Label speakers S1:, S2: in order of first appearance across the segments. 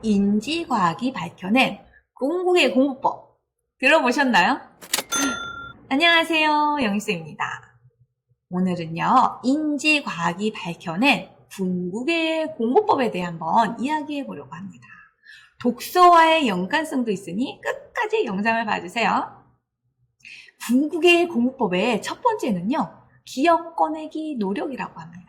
S1: 인지과학이 밝혀낸 공국의 공부법 들어보셨나요? 안녕하세요, 영희쌤입니다. 오늘은요, 인지과학이 밝혀낸 궁극의 공부법에 대해 한번 이야기해 보려고 합니다. 독서와의 연관성도 있으니 끝까지 영상을 봐주세요. 궁극의 공부법의 첫 번째는요, 기억 꺼내기 노력이라고 합니다.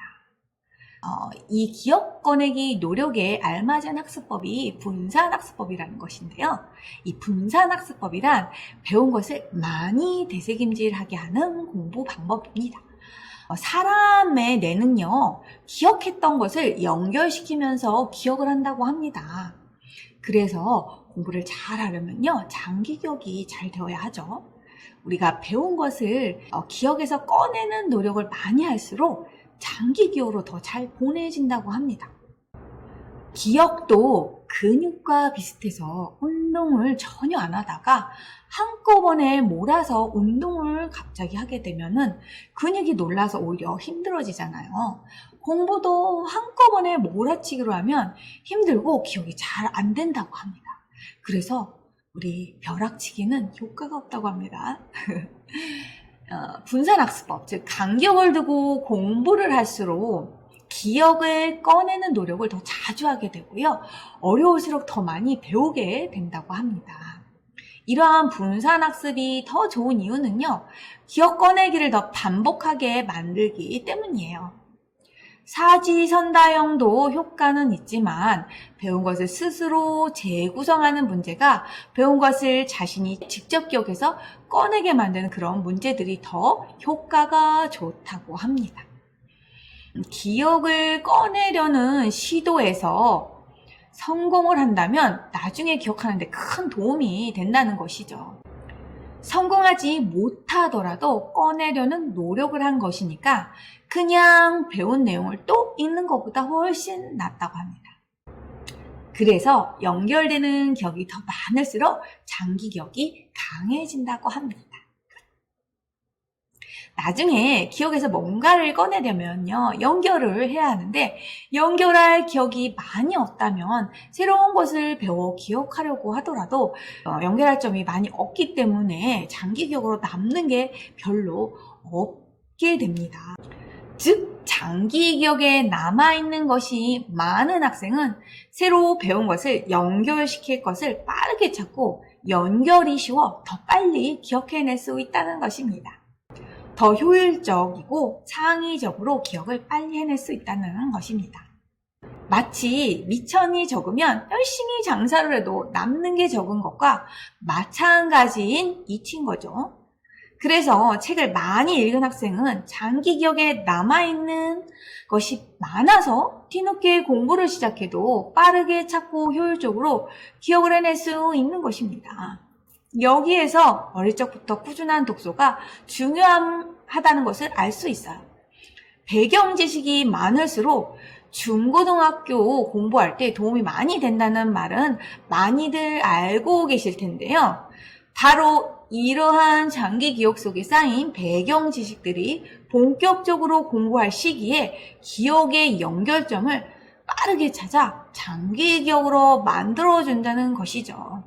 S1: 이 기억 꺼내기 노력에 알맞은 학습법이 분산학습법이라는 것인데요. 이 분산학습법이란 배운 것을 많이 되새김질하게 하는 공부 방법입니다. 사람의 뇌는요, 기억했던 것을 연결시키면서 기억을 한다고 합니다. 그래서 공부를 잘 하려면요, 장기 기억이 잘 되어야 하죠. 우리가 배운 것을 기억에서 꺼내는 노력을 많이 할수록 장기 기억으로 더 잘 보내진다고 합니다. 기억도 근육과 비슷해서 운동을 전혀 안 하다가 한꺼번에 몰아서 운동을 갑자기 하게 되면은 근육이 놀라서 오히려 힘들어지잖아요. 공부도 한꺼번에 몰아치기로 하면 힘들고 기억이 잘 안 된다고 합니다. 그래서 우리 벼락치기는 효과가 없다고 합니다. 분산학습법, 즉 간격을 두고 공부를 할수록 기억을 꺼내는 노력을 더 자주 하게 되고요. 어려울수록 더 많이 배우게 된다고 합니다. 이러한 분산학습이 더 좋은 이유는요, 기억 꺼내기를 더 반복하게 만들기 때문이에요. 사지선다형도 효과는 있지만 배운 것을 스스로 재구성하는 문제가 배운 것을 자신이 직접 기억해서 꺼내게 만드는 그런 문제들이 더 효과가 좋다고 합니다. 기억을 꺼내려는 시도에서 성공을 한다면 나중에 기억하는 데 큰 도움이 된다는 것이죠. 성공하지 못하더라도 꺼내려는 노력을 한 것이니까 그냥 배운 내용을 또 읽는 것보다 훨씬 낫다고 합니다. 그래서 연결되는 기억이 더 많을수록 장기 기억이 강해진다고 합니다. 나중에 기억에서 뭔가를 꺼내려면요, 연결을 해야 하는데 연결할 기억이 많이 없다면 새로운 것을 배워 기억하려고 하더라도 연결할 점이 많이 없기 때문에 장기 기억으로 남는 게 별로 없게 됩니다. 즉, 장기 기억에 남아있는 것이 많은 학생은 새로 배운 것을 연결시킬 것을 빠르게 찾고 연결이 쉬워 더 빨리 기억해낼 수 있다는 것입니다. 더 효율적이고 창의적으로 기억을 빨리 해낼 수 있다는 것입니다. 마치 미천이 적으면 열심히 장사를 해도 남는 게 적은 것과 마찬가지인 이치인 거죠. 그래서 책을 많이 읽은 학생은 장기 기억에 남아있는 것이 많아서 뒤늦게 공부를 시작해도 빠르게 찾고 효율적으로 기억을 해낼 수 있는 것입니다. 여기에서 어릴 적부터 꾸준한 독서가 중요하다는 것을 알 수 있어요. 배경 지식이 많을수록 중고등학교 공부할 때 도움이 많이 된다는 말은 많이들 알고 계실 텐데요. 바로 이러한 장기 기억 속에 쌓인 배경 지식들이 본격적으로 공부할 시기에 기억의 연결점을 빠르게 찾아 장기 기억으로 만들어준다는 것이죠.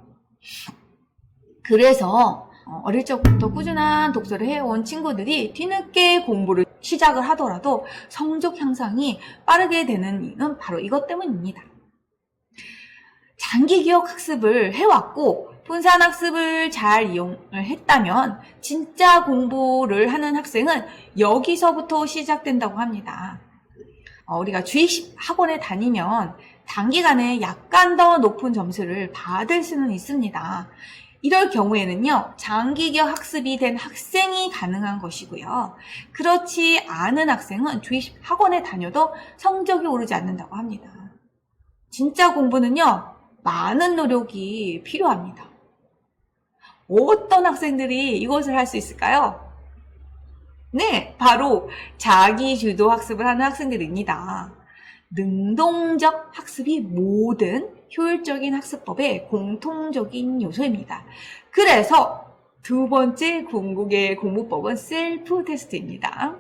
S1: 그래서 어릴 적부터 꾸준한 독서를 해온 친구들이 뒤늦게 공부를 시작을 하더라도 성적 향상이 빠르게 되는 이유는 바로 이것 때문입니다. 장기 기억 학습을 해왔고 분산학습을 잘 이용을 했다면 진짜 공부를 하는 학생은 여기서부터 시작된다고 합니다. 우리가 주입식 학원에 다니면 단기간에 약간 더 높은 점수를 받을 수는 있습니다. 이럴 경우에는요, 장기 기억 학습이 된 학생이 가능한 것이고요. 그렇지 않은 학생은 주입식 학원에 다녀도 성적이 오르지 않는다고 합니다. 진짜 공부는요, 많은 노력이 필요합니다. 어떤 학생들이 이것을 할 수 있을까요? 네, 바로 자기 주도 학습을 하는 학생들입니다. 능동적 학습이 모든 효율적인 학습법의 공통적인 요소입니다. 그래서 두 번째 궁극의 공부법은 셀프 테스트입니다.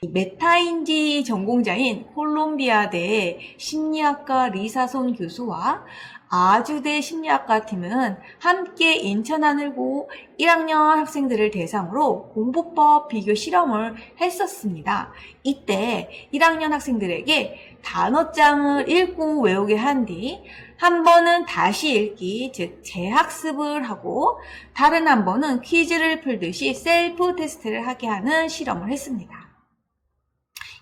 S1: 메타인지 전공자인 콜롬비아대 심리학과 리사손 교수와 아주대 심리학과 팀은 함께 인천 하늘고 1학년 학생들을 대상으로 공부법 비교 실험을 했었습니다. 이때 1학년 학생들에게 단어장을 읽고 외우게 한 뒤 한 번은 다시 읽기, 즉 재학습을 하고 다른 한 번은 퀴즈를 풀듯이 셀프 테스트를 하게 하는 실험을 했습니다.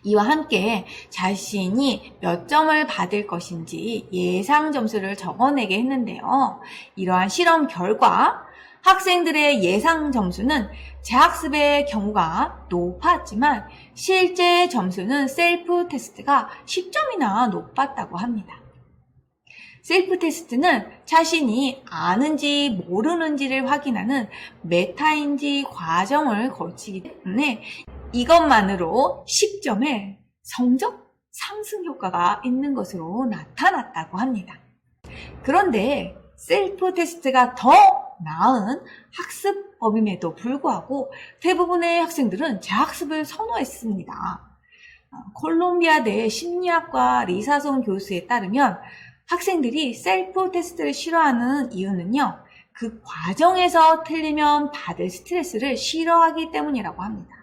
S1: 이와 함께 자신이 몇 점을 받을 것인지 예상 점수를 적어내게 했는데요. 이러한 실험 결과 학생들의 예상 점수는 재학습의 경우가 높았지만 실제 점수는 셀프 테스트가 10점이나 높았다고 합니다. 셀프 테스트는 자신이 아는지 모르는지를 확인하는 메타인지 과정을 거치기 때문에 이것만으로 10점의 성적 상승 효과가 있는 것으로 나타났다고 합니다. 그런데 셀프 테스트가 더 나은 학습법임에도 불구하고 대부분의 학생들은 재학습을 선호했습니다. 콜롬비아대 심리학과 리사손 교수에 따르면 학생들이 셀프 테스트를 싫어하는 이유는요, 그 과정에서 틀리면 받을 스트레스를 싫어하기 때문이라고 합니다.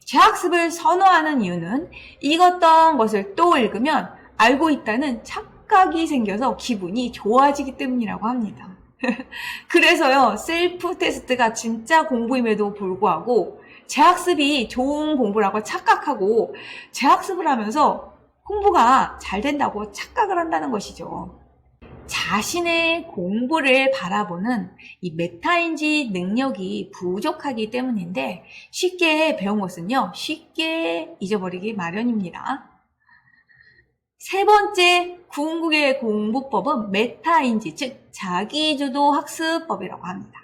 S1: 재학습을 선호하는 이유는 읽었던 것을 또 읽으면 알고 있다는 착각이 생겨서 기분이 좋아지기 때문이라고 합니다. 그래서요, 셀프 테스트가 진짜 공부임에도 불구하고 재학습이 좋은 공부라고 착각하고 재학습을 하면서 공부가 잘 된다고 착각을 한다는 것이죠. 자신의 공부를 바라보는 이 메타인지 능력이 부족하기 때문인데 쉽게 배운 것은요, 쉽게 잊어버리기 마련입니다. 세 번째 궁극의 공부법은 메타인지, 즉 자기주도 학습법이라고 합니다.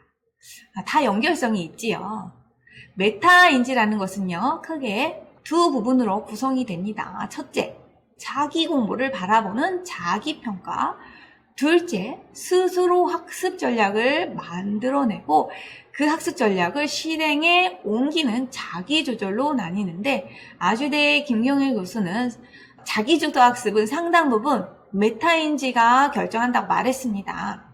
S1: 다 연결성이 있지요. 메타인지라는 것은요, 크게 두 부분으로 구성이 됩니다. 첫째, 자기 공부를 바라보는 자기평가. 둘째, 스스로 학습 전략을 만들어내고 그 학습 전략을 실행에 옮기는 자기조절로 나뉘는데 아주대 김경일 교수는 자기주도 학습은 상당 부분 메타인지가 결정한다고 말했습니다.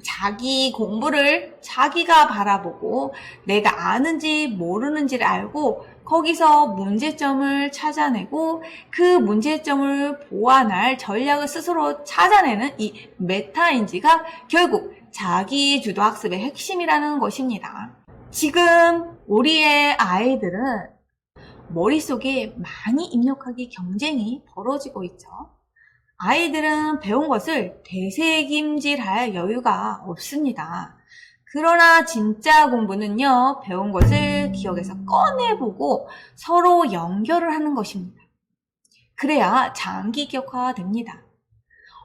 S1: 자기 공부를 자기가 바라보고 내가 아는지 모르는지를 알고 거기서 문제점을 찾아내고 그 문제점을 보완할 전략을 스스로 찾아내는 이 메타인지가 결국 자기주도 학습의 핵심이라는 것입니다. 지금 우리의 아이들은 머릿속에 많이 입력하기 경쟁이 벌어지고 있죠. 아이들은 배운 것을 되새김질할 여유가 없습니다. 그러나 진짜 공부는요, 배운 것을 기억에서 꺼내보고 서로 연결을 하는 것입니다. 그래야 장기 기억화됩니다.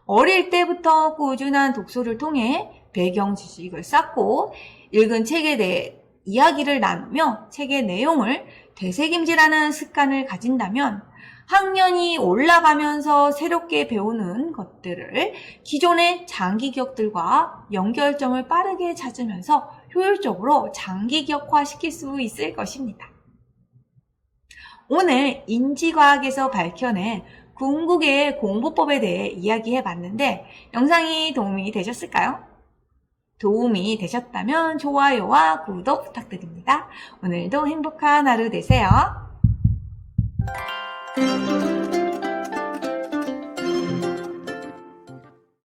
S1: 어릴 때부터 꾸준한 독서를 통해 배경 지식을 쌓고 읽은 책에 대해 이야기를 나누며 책의 내용을 되새김질하는 습관을 가진다면 학년이 올라가면서 새롭게 배우는 것들을 기존의 장기 기억들과 연결점을 빠르게 찾으면서 효율적으로 장기 기억화시킬 수 있을 것입니다. 오늘 인지과학에서 밝혀낸 궁극의 공부법에 대해 이야기해봤는데 영상이 도움이 되셨을까요? 도움이 되셨다면 좋아요와 구독 부탁드립니다. 오늘도 행복한 하루 되세요.